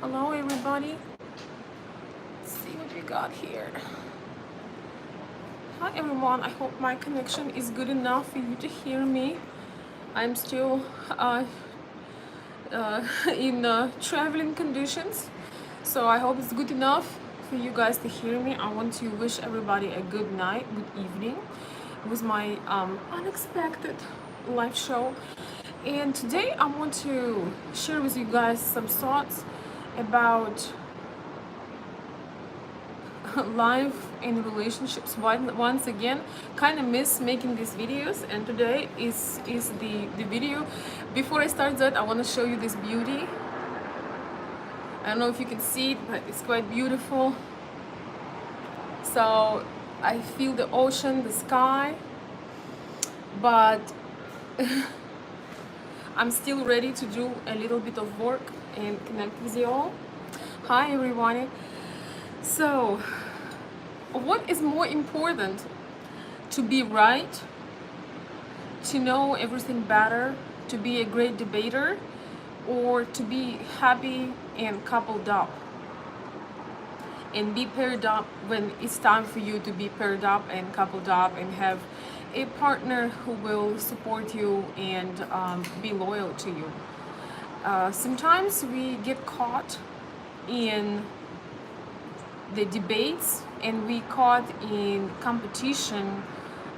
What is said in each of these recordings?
Hello everybody. Let's see what we got here. Hi everyone. I hope my connection is good enough for you to hear me. I'm still in traveling conditions, so I hope it's good enough for you guys to hear me. I want to wish everybody a good night, good evening. It was my unexpected live show, and today I want to share with you guys some thoughts about life in relationships. Once again, kind of miss making these videos, and today is the video. Before I start that, I want to show you this beauty. I don't know if you can see it, but it's quite beautiful. So I feel the ocean, the sky, but I'm still ready to do a little bit of work and connect with you all. Hi everyone. So what is more important, to be right, to know everything better, to be a great debater, or to be happy and coupled up and be paired up when it's time for you to be paired up and coupled up and have a partner who will support you and be loyal to you? Sometimes we get caught in the debates and we caught in competition,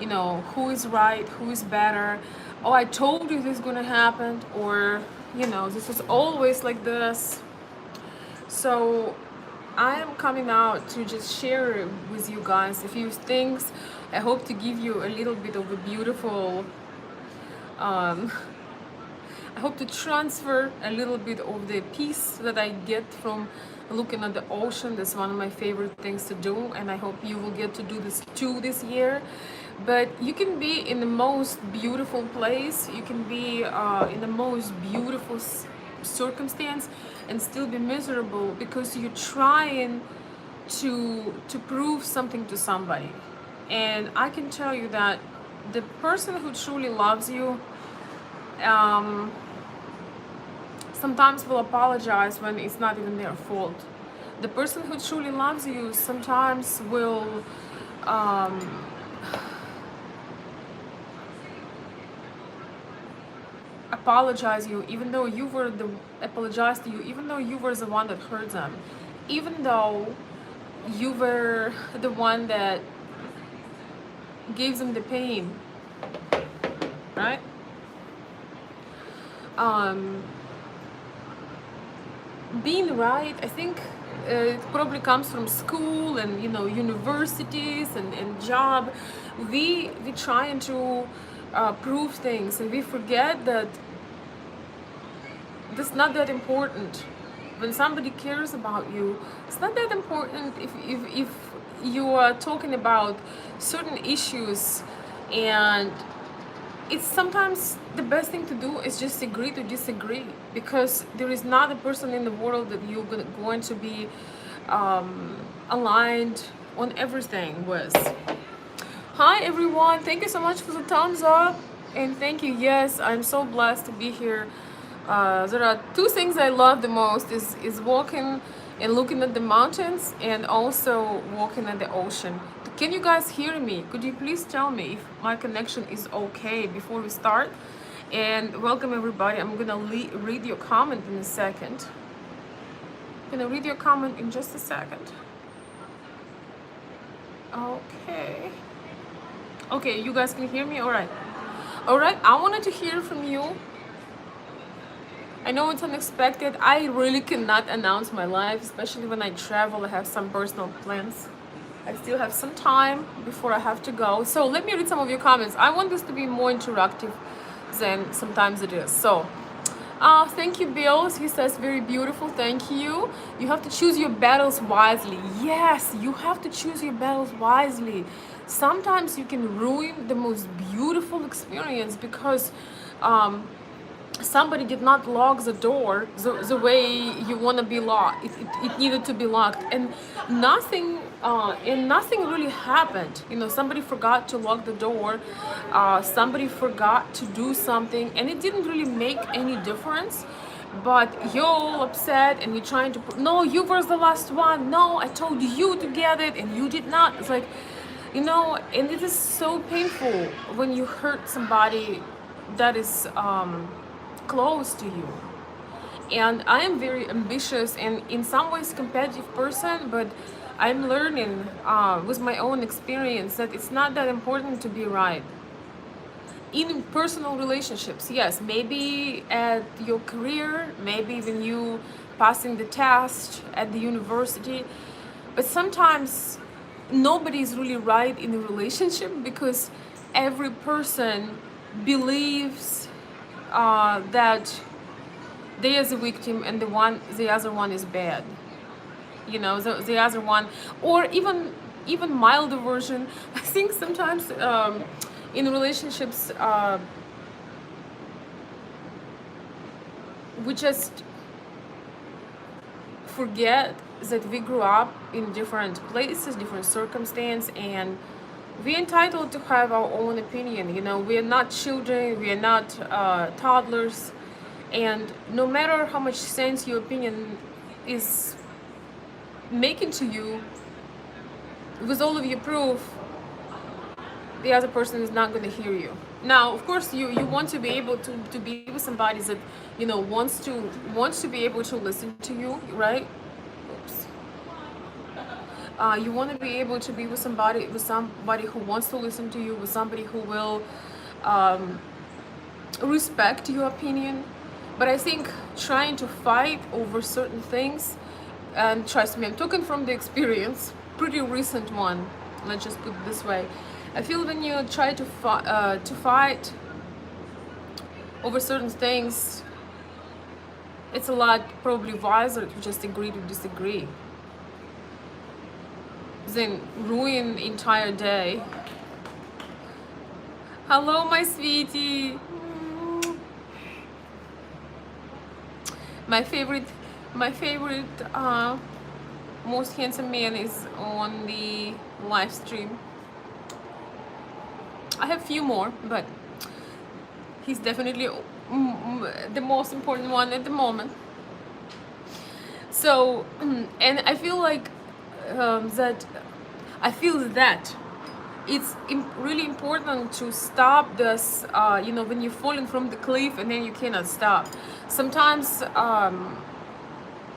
who is right, who is better. Oh, I told you this is gonna happen, or this is always like this. So I am coming out to just share with you guys a few things. I hope to give you a little bit of a beautiful I hope to transfer a little bit of the peace that I get from looking at the ocean. That's one of my favorite things to do, and I hope you will get to do this too this year. But you can be in the most beautiful place, you can be in the most beautiful circumstance and still be miserable because you're trying to prove something to somebody. And I can tell you that the person who truly loves you sometimes will apologize when it's not even their fault. The person who truly loves you sometimes will apologize you even though you were the apologize to you even though you were the one that hurt them, even though you were the one that gave them the pain, right? Being right, I think it probably comes from school and universities and job. We trying to prove things, and we forget that that's not that important. When somebody cares about you, it's not that important if you are talking about certain issues. And it's sometimes the best thing to do is just agree to disagree, because there is not a person in the world that you're going to be aligned on everything with. Hi everyone, thank you so much for the thumbs up, and thank you. Yes, I'm so blessed to be here. There are two things I love the most is walking and looking at the mountains, and also walking at the ocean. Can you guys hear me? Could you please tell me if my connection is okay before we start? And welcome everybody. I'm gonna read your comment in a second. I'm gonna read your comment in just a second. Okay, you guys can hear me? All right, I wanted to hear from you. I know it's unexpected. I really cannot announce my life, especially when I travel. I have some personal plans. I still have some time before I have to go. So let me read some of your comments. I want this to be more interactive than sometimes it is. So thank you, Bill. He says, very beautiful. Thank you. You have to choose your battles wisely. Yes, you have to choose your battles wisely. Sometimes you can ruin the most beautiful experience because somebody did not lock the door the way you want to be locked. It needed to be locked, and nothing really happened. Somebody forgot to lock the door, somebody forgot to do something, and it didn't really make any difference. but you're all upset and you're trying to no, you were the last one, no, I told you to get it and you did not. It's like, and it is so painful when you hurt somebody that is close to you. And I am very ambitious and in some ways competitive person, but I'm learning with my own experience that it's not that important to be right. In personal relationships, yes, maybe at your career, maybe when you passing the test at the university, but sometimes nobody is really right in a relationship because every person believes that they is a victim and the other one is bad. The other one, or even milder version. I think sometimes in relationships we just forget that we grew up in different places, different circumstances, and we're entitled to have our own opinion. We are not children, we are not toddlers, and no matter how much sense your opinion is making to you, with all of your proof, the other person is not going to hear you. Now, of course, you want to be able to be with somebody that wants to be able to listen to you, right? Oops. You want to be able to be with somebody who wants to listen to you, with somebody who will respect your opinion. But I think trying to fight over certain things, and trust me, I'm talking from the experience, pretty recent one, let's just put it this way. I feel when you try to fight over certain things, it's a lot probably wiser to just agree to disagree than ruin the entire day. Hello, my sweetie. My favorite most handsome man is on the live stream. I have a few more, but he's definitely the most important one at the moment. So, and I feel like that it's really important to stop this, when you're falling from the cliff and then you cannot stop. Sometimes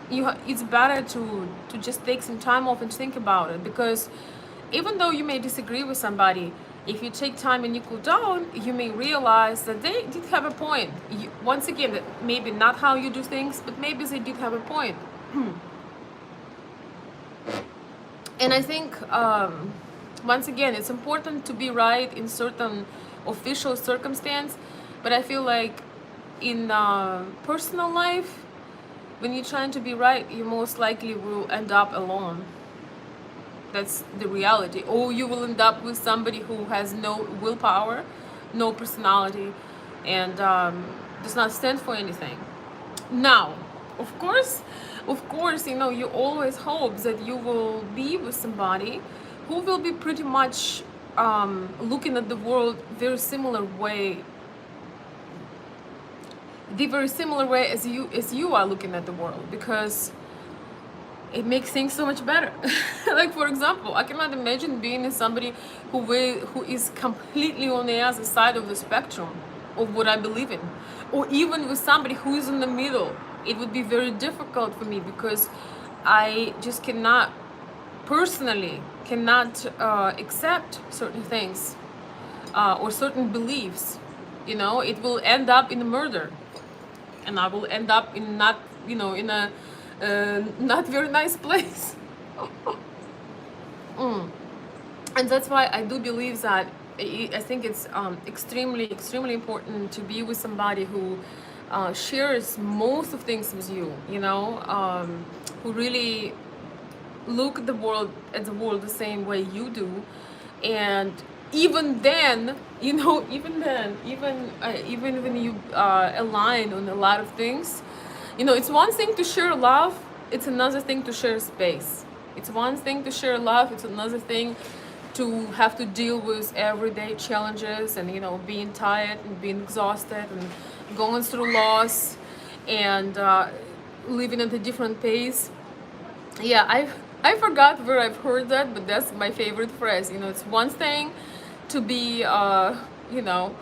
it's better to just take some time off and think about it, because even though you may disagree with somebody, if you take time and you cool down, you may realize that they did have a point. Once again, that maybe not how you do things, but maybe they did have a point. And I think once again, it's important to be right in certain official circumstance, but I feel like in personal life, when you're trying to be right, you most likely will end up alone. That's the reality. Or you will end up with somebody who has no willpower, no personality, and does not stand for anything. Now, of course, you always hope that you will be with somebody who will be pretty much looking at the world very similar way as you are looking at the world, because it makes things so much better. Like, for example, I cannot imagine being with somebody who is completely on the other side of the spectrum of what I believe in, or even with somebody who is in the middle. It would be very difficult for me, because I just personally cannot accept certain things or certain beliefs. It will end up in a murder, and I will end up in not in a not very nice place. And that's why I do believe that I think it's extremely important to be with somebody who shares most of things with you, who really look at the world the same way you do. And even then, even when you align on a lot of things, it's one thing to share love, it's another thing to share space. It's one thing to share love, it's another thing to have to deal with everyday challenges and being tired and being exhausted and going through loss and living at a different pace. Yeah, I forgot where I've heard that, but that's my favorite phrase. You know, it's one thing to be, you know,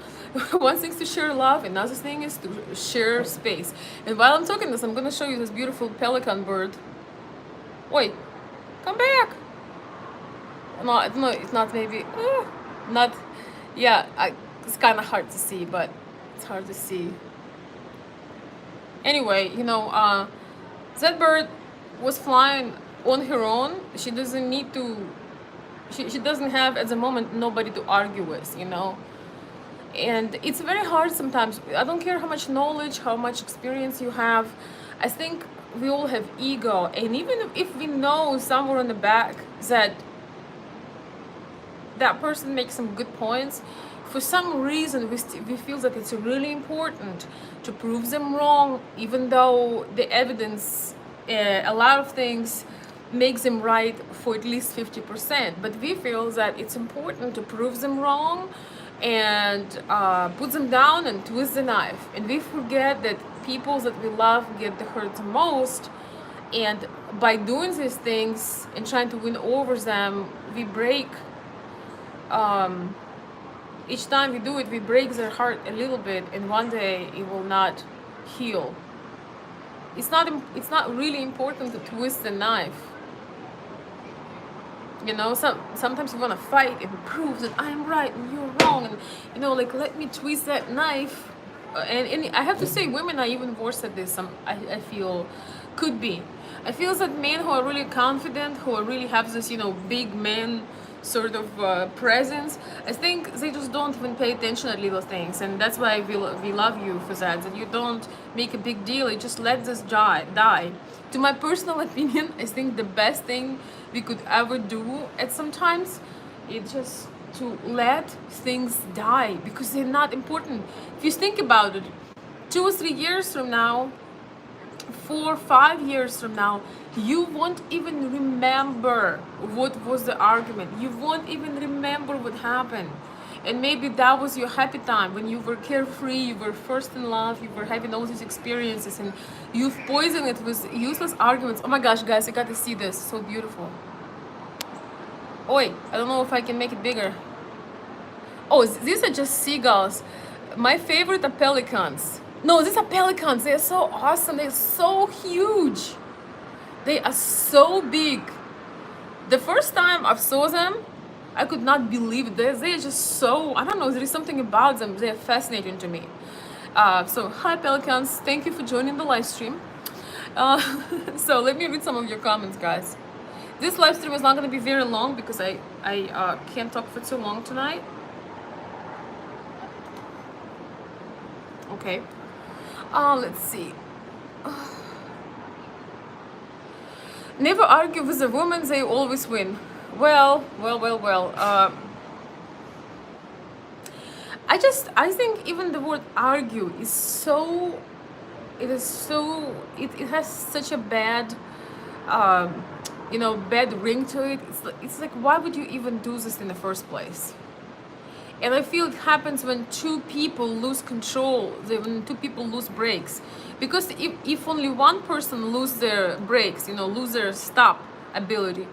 one thing is to share love, another thing is to share space. And while I'm talking this, I'm gonna show you this beautiful pelican bird. Wait, come back. No, no, it's not. Maybe not. Yeah, it's kind of hard to see, but it's hard to see. Anyway, you know, that bird was flying on her own. She doesn't need to. She doesn't have at the moment nobody to argue with. You know, and it's very hard sometimes. I don't care how much knowledge, how much experience you have. I think we all have ego, and even if we know somewhere in the back that that person makes some good points, for some reason we feel that it's really important to prove them wrong, even though the evidence, a lot of things makes them right for at least 50%, but we feel that it's important to prove them wrong and put them down and twist the knife, and we forget that people that we love get hurt the most, and by doing these things and trying to win over them, we break, each time we do it, we break their heart a little bit, and one day it will not heal. It's not really important to twist the knife. You know, sometimes you want to fight and prove that I'm right and you're wrong, and you know, like, let me twist that knife. And I have to say, women are even worse at this. I feel could be. I feel that men who are really confident, who are really have this, you know, big man sort of presence, I think they just don't even pay attention at little things, and that's why we love you for that. That you don't make a big deal. You just let this die. To my personal opinion, I think the best thing we could ever do at sometimes is just to let things die, because they're not important. If you think about it, 2 or 3 years from now, 4 or 5 years from now, you won't even remember what was the argument. You won't even remember what happened. And maybe that was your happy time when you were carefree, you were first in love, you were having all these experiences, and you've poisoned it with useless arguments. Oh my gosh, guys, you got to see this. So beautiful. Oi, I don't know if I can make it bigger. Oh, these are just seagulls. My favorite are pelicans. No, these are pelicans. They are so awesome. They're so huge. They are so big. The first time I saw them, I could not believe it. They're just so, I don't know, there is something about them. They're fascinating to me. So, hi pelicans. Thank you for joining the live stream. So let me read some of your comments, guys. This live stream is not going to be very long because I can't talk for too long tonight. Okay. Let's see. Never argue with a woman, they always win. Well. I think even the word argue is so, it has such a bad, you know, bad ring to it. It's like, why would you even do this in the first place? And I feel it happens when two people lose control, when two people lose brakes. Because if only one person lose their brakes, you know, lose their stop ability,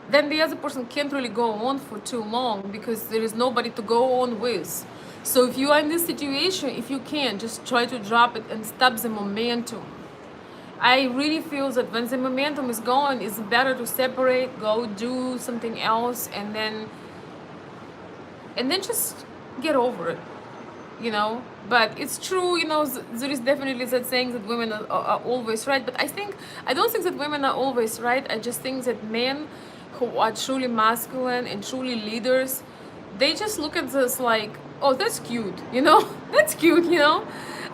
then the other person can't really go on for too long because there is nobody to go on with. So if you are in this situation, if you can, just try to drop it and stop the momentum. I really feel that when the momentum is gone, it's better to separate, go do something else, and then just get over it, you know. But it's true, you know, there is definitely that saying that women are always right, but I don't think that women are always right. I just think that men who are truly masculine and truly leaders, they just look at this like, oh, that's cute, you know. That's cute, you know.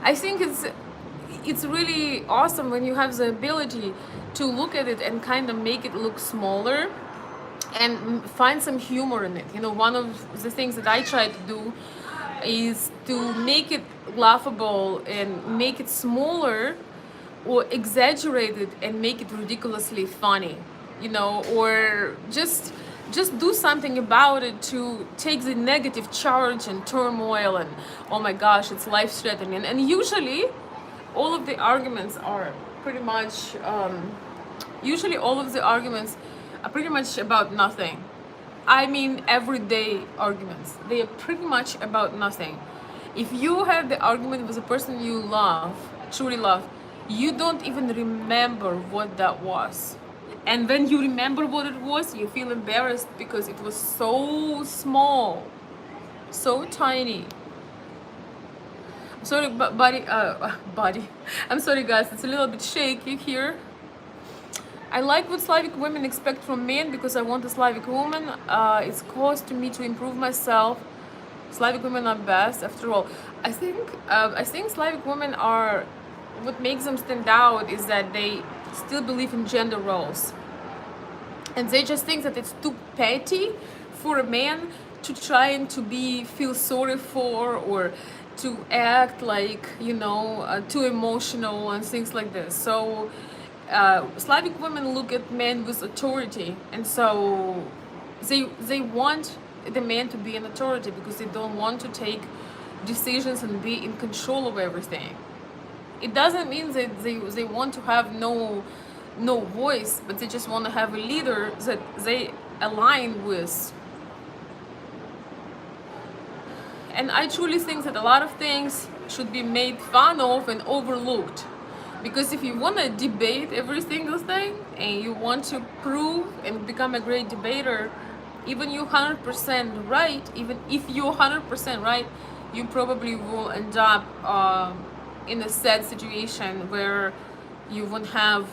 I think it's really awesome when you have the ability to look at it and kind of make it look smaller and find some humor in it. You know, one of the things that I try to do is to make it laughable and make it smaller, or exaggerate it and make it ridiculously funny, you know, or just do something about it to take the negative charge and turmoil and, oh my gosh, it's life threatening. And usually all of the arguments are pretty much, usually all of the arguments are pretty much about nothing. I mean, everyday arguments. They are pretty much about nothing. If you have the argument with a person you love, truly love, you don't even remember what that was. And when you remember what it was, you feel embarrassed because it was so small, so tiny. Sorry, body. I'm sorry, guys. It's a little bit shaky here. I like what Slavic women expect from men because I want a Slavic woman. It's caused to me to improve myself. Slavic women are best, after all. I think Slavic women are, what makes them stand out is that they still believe in gender roles, and they just think that it's too petty for a man to try and to be feel sorry for, or to act like, too emotional and things like this. So Slavic women look at men with authority, and so they want the man to be an authority because they don't want to take decisions and be in control of everything. It doesn't mean that they want to have no voice, but they just want to have a leader that they align with. And I truly think that a lot of things should be made fun of and overlooked. Because if you want to debate every single thing and you want to prove and become a great debater, even you 100% right, even if you're 100% right, you probably will end up in a sad situation where you won't have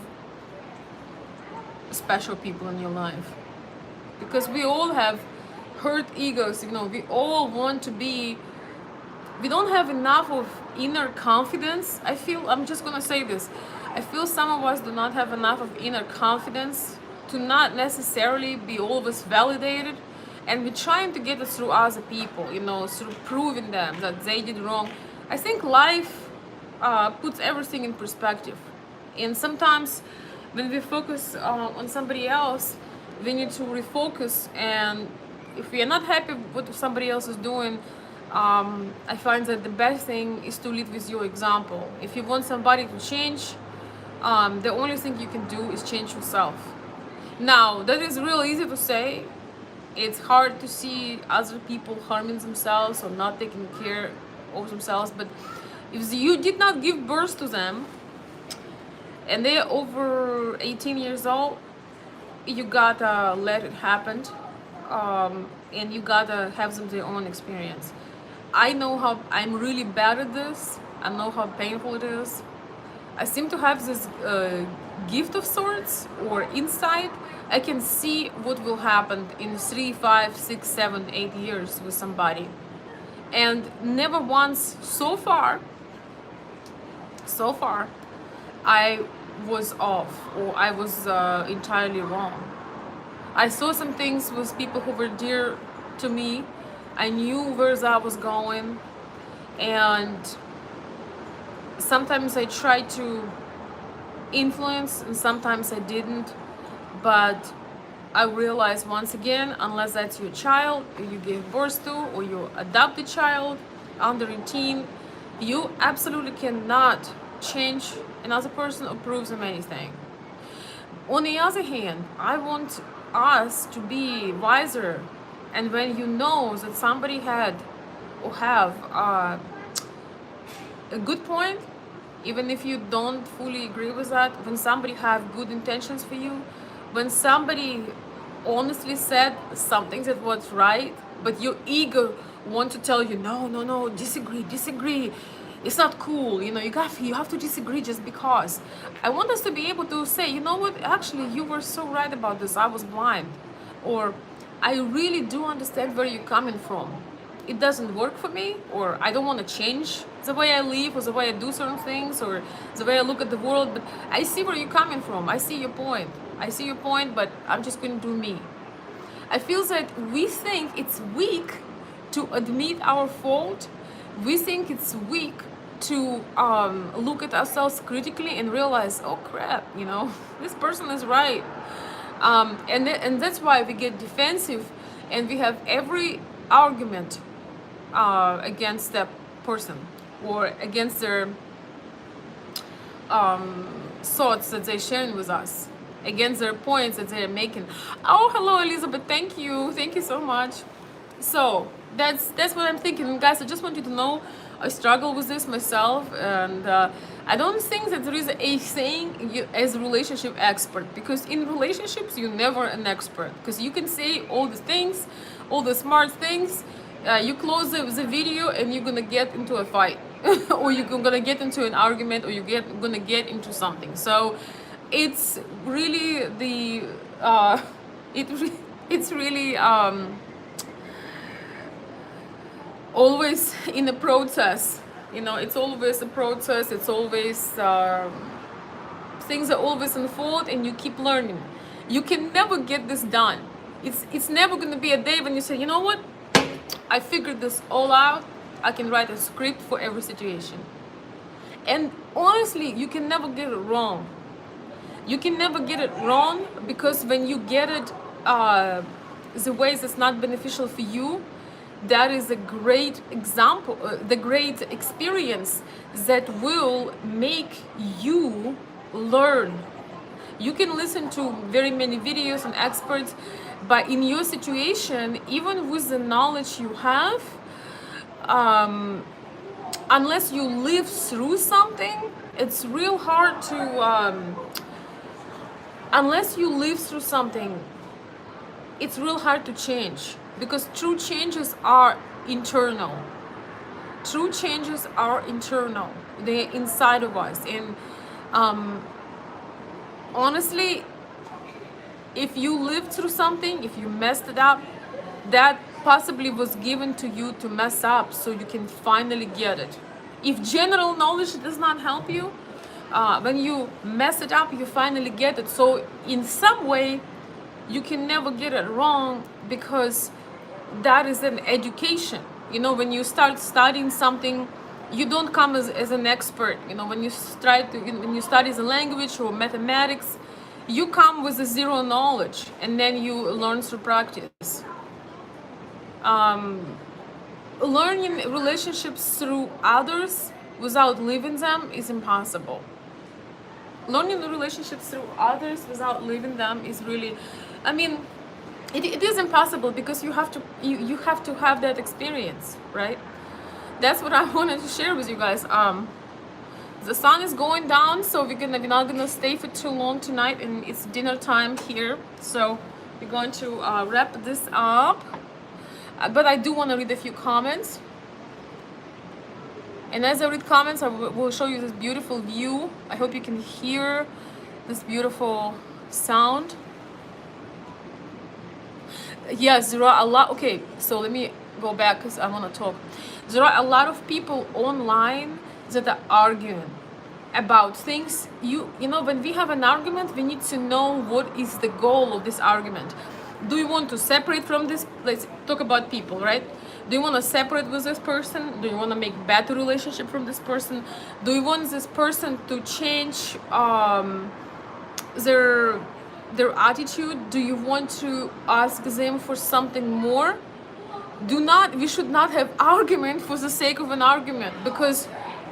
special people in your life. Because we all have hurt egos, we all want to be, we don't have enough of inner confidence. I'm just gonna say this, I feel some of us do not have enough of inner confidence to not necessarily be always validated, and we're trying to get it through other people, through proving them that they did wrong. I think life puts everything in perspective, and sometimes when we focus on somebody else, we need to refocus. And if we are not happy with what somebody else is doing, I find that the best thing is to lead with your example. If you want somebody to change, the only thing you can do is change yourself. Now, that is real easy to say. It's hard to see other people harming themselves or not taking care of themselves. But if you did not give birth to them and they're over 18 years old, you gotta let it happen. And you gotta have them their own experience. I know how I'm really bad at this. I know how painful it is. I seem to have this gift of sorts or insight. I can see what will happen in 3, 5, 6, 7, 8 years with somebody. And never once so far, I was off or I was entirely wrong. I saw some things with people who were dear to me. I knew where that was going, and sometimes I tried to influence and sometimes I didn't. But I realized once again, unless that's your child you gave birth to or you adopted child under 18, you absolutely cannot change another person or prove them anything. On the other hand, I want us to be wiser, and when you know that somebody had or have a good point, even if you don't fully agree with that, when somebody have good intentions for you, when somebody honestly said something that was right, but your ego want to tell you no, disagree, it's not cool, you have to disagree just because. I want us to be able to say, you know what, actually you were so right about this, I was blind, or I really do understand where you're coming from. It doesn't work for me, or I don't want to change the way I live or the way I do certain things or the way I look at the world, but I see where you're coming from. I see your point, but I'm just going to do me. I feel that we think it's weak to admit our fault. We think it's weak to look at ourselves critically and realize, oh crap, this person is right. And that's why we get defensive and we have every argument against that person or against their thoughts that they're sharing with us, against their points that they're making. Oh, hello, Elizabeth. Thank you so much. So that's what I'm thinking. And guys, I just want you to know I struggle with this myself, and I don't think that there is a saying as a relationship expert, because in relationships you're never an expert, because you can say all the things, all the smart things. You close the video and you're gonna get into a fight or you're gonna get into an argument, or gonna get into something. So it's really the it's really always in a process. It's always a process. It's always things are always unfold, and you keep learning. You can never get this done. It's never going to be a day when you say, you know what, I figured this all out. I can write a script for every situation. And honestly, you can never get it wrong. You can never get it wrong, because when you get it the ways that's not beneficial for you, that is a great example, the great experience that will make you learn. You can listen to very many videos and experts, but in your situation, even with the knowledge you have, unless you live through something, it's real hard to unless you live through something, it's real hard to change, because true changes are internal. True changes are internal. They're inside of us. And honestly, if you lived through something, if you messed it up, that possibly was given to you to mess up so you can finally get it. If general knowledge does not help you, when you mess it up, you finally get it. So in some way, you can never get it wrong, because that is an education. When you start studying something, you don't come as an expert. When you study the language or mathematics, you come with a zero knowledge, and then you learn through practice. Learning relationships through others without living them is impossible. Learning the relationships through others without living them is really, it is impossible, because you have to have that experience, right? That's what I wanted to share with you guys. The sun is going down, so we're not gonna stay for too long tonight, and it's dinner time here, so we're going to wrap this up. But I do want to read a few comments. And as I read comments, I will show you this beautiful view. I hope you can hear this beautiful sound. Yes, there are a lot. Okay, so let me go back, because I want to talk. There are a lot of people online that are arguing about things. When we have an argument, we need to know what is the goal of this argument. Do you want to separate from this? Let's talk about people, right? Do you want to separate with this person? Do you want to make better relationship from this person? Do you want this person to change their attitude? Do you want to ask them for something more? We should not have argument for the sake of an argument, because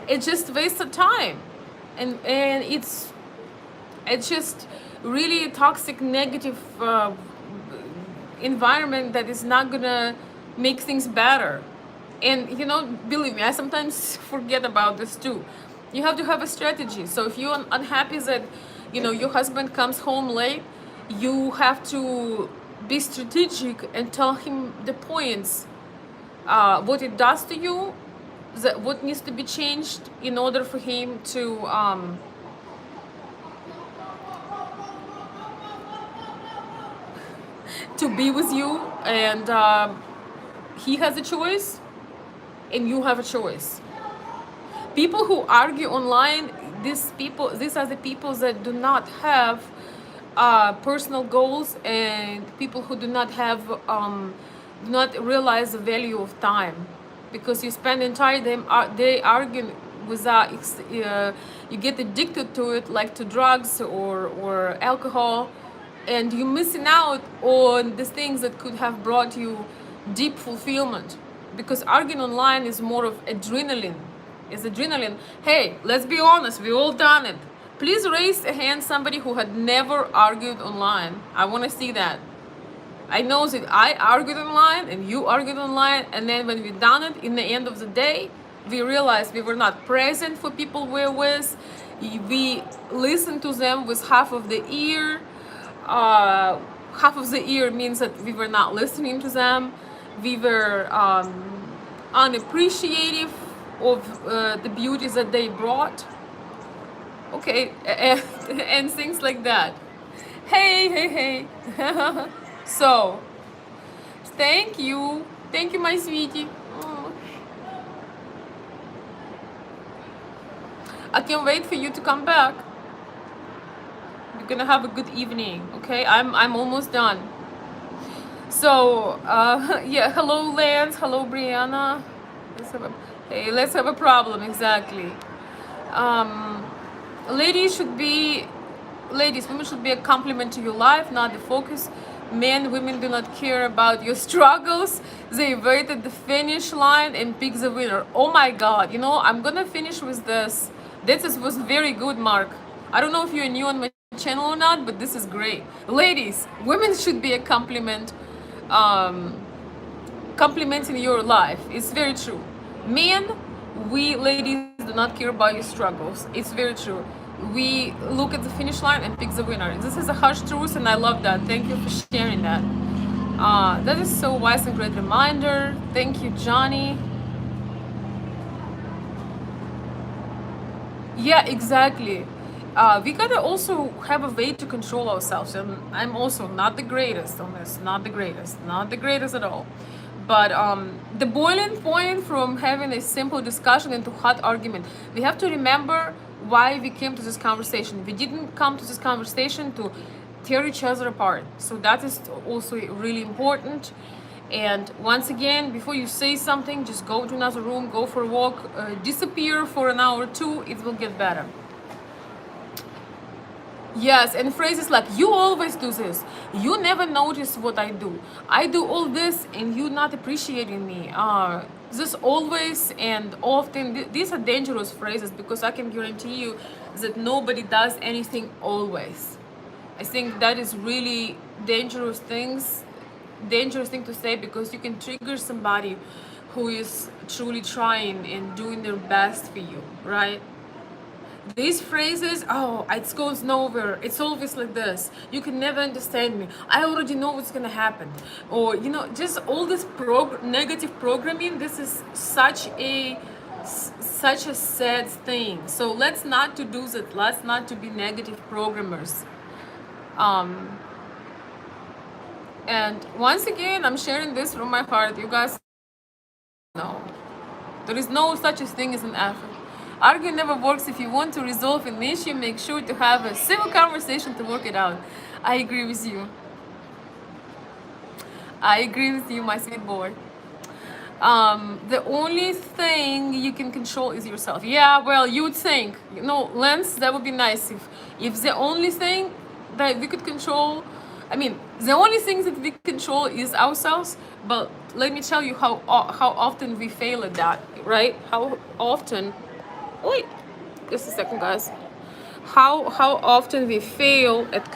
it just wastes time, and it's just really a toxic, negative environment that is not gonna make things better. And believe me, I sometimes forget about this too. You have to have a strategy. So if you're unhappy that your husband comes home late, you have to be strategic and tell him the points, what it does to you, what needs to be changed in order for him to be with you. And he has a choice, and you have a choice. People who argue online, these are the people that do not have personal goals, and people who do not have do not realize the value of time, because you spend the entire day arguing without you get addicted to it, like to drugs or alcohol, and you're missing out on the things that could have brought you deep fulfillment. Because arguing online is more of adrenaline. It's adrenaline. Hey, let's be honest, we all done it. Please raise a hand, somebody who had never argued online. I want to see that. I know that I argued online and you argued online, and then when we done it, in the end of the day, we realized we were not present for people we're with. We listened to them with half of the ear. Half of the ear means that we were not listening to them. We were unappreciative of the beauties that they brought. Okay, and things like that. Hey, hey, hey. So, thank you. Thank you, my sweetie. Oh. I can't wait for you to come back. You're gonna have a good evening, okay? I'm almost done. So, yeah, hello, Lance. Hello, Brianna. Let's have a problem, exactly. Ladies, women should be a complement to your life, not the focus. Men, women do not care about your struggles. They wait at the finish line and pick the winner. Oh my God, you know, I'm gonna finish with this. This was very good, Mark. I don't know if you're new on my channel or not, but this is great. Ladies, women should be a complement, complementing your life. It's very true. Men, we ladies do not care about your struggles. It's very true. We look at the finish line and pick the winner. This is a harsh truth, and I love that. Thank you for sharing that. That is so wise and great reminder. Thank you, Johnny. Yeah, exactly. We gotta also have a way to control ourselves, and I'm also not the greatest on this. Not the greatest at all. But the boiling point from having a simple discussion into hot argument, we have to remember why we came to this conversation. We didn't come to this conversation to tear each other apart. So that is also really important. And once again, before you say something, just go to another room, go for a walk, disappear for an hour or two, it will get better. Yes, and phrases like, you always do this, you never notice what I do all this and you not appreciating me. This always and often, these are dangerous phrases, because I can guarantee you that nobody does anything always. I think that is really dangerous thing to say, because you can trigger somebody who is truly trying and doing their best for you, right? These phrases, oh, it goes nowhere, it's always like this, you can never understand me, I already know what's gonna happen, or you know, just all this negative programming. This is such a sad thing. So let's not to do that. Let's not to be negative programmers. And once again, I'm sharing this from my heart. You guys know there is no such a thing as an effort. Arguing never works. If you want to resolve an issue, make sure to have a civil conversation to work it out. I agree with you. I agree with you, my sweet boy. The only thing you can control is yourself. Yeah, well, you would think, you know, Lance, that would be nice if the only thing that we could control, I mean, the only thing that we control is ourselves. But let me tell you how often we fail at that, right? How often. Wait, just a second, guys. How often we fail at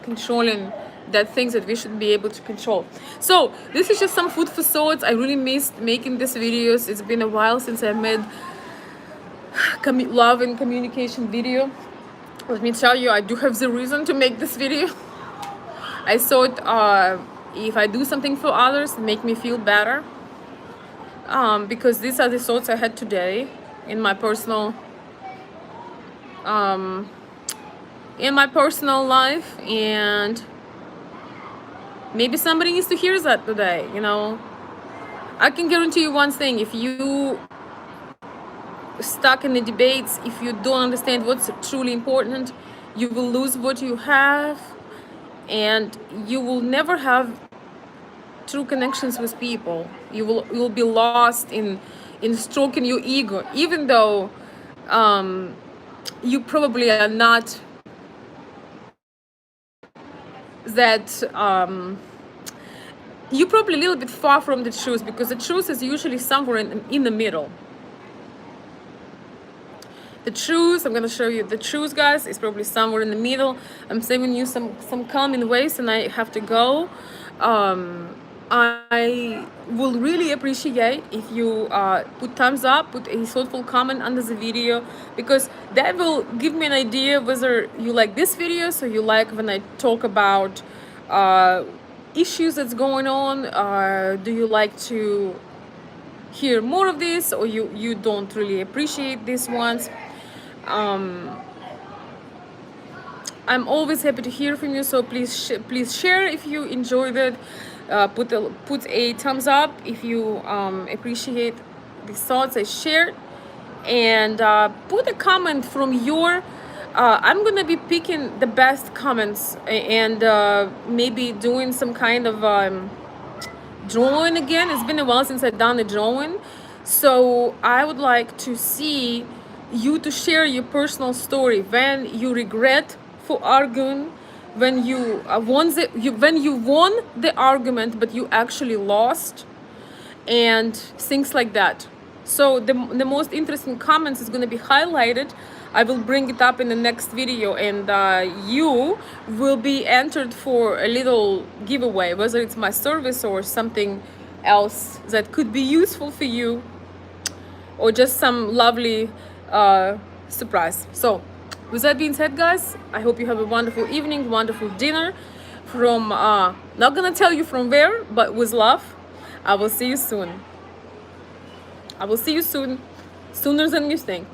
controlling that things that we should be able to control. So this is just some food for thought. I really missed making these videos. It's been a while since I made love and communication video. Let me tell you, I do have the reason to make this video. I thought if I do something for others, make me feel better, because these are the thoughts I had today in my personal life, and maybe somebody needs to hear that today. You know, I can guarantee you one thing: if you stuck in the debates, if you don't understand what's truly important, you will lose what you have, and you will never have true connections with people. You will be lost in stroking your ego, even though you probably are not that you're probably a little bit far from the truth, because the truth is usually somewhere in the middle. the truth. I'm gonna show you the truth, guys. It's probably somewhere in the middle. I'm saving you some calming ways, and I have to go. I will really appreciate if you put thumbs up, put a thoughtful comment under the video, because that will give me an idea whether you like this video, so you like when I talk about issues that's going on. Do you like to hear more of this, or you don't really appreciate these ones? I'm always happy to hear from you, so please share if you enjoyed it. Put a thumbs up if you appreciate the thoughts I shared, and put a comment from your. I'm gonna be picking the best comments and maybe doing some kind of drawing again. It's been a while since I've done a drawing, so I would like to see you to share your personal story when you regret for arguing, when you when you won the argument but you actually lost, and things like that. So the most interesting comments is going to be highlighted. I will bring it up in the next video, and you will be entered for a little giveaway, whether it's my service or something else that could be useful for you, or just some lovely surprise. So with that being said, guys, I hope you have a wonderful evening, wonderful dinner from not gonna tell you from where, but with love. I will see you soon. I will see you soon, sooner than you think.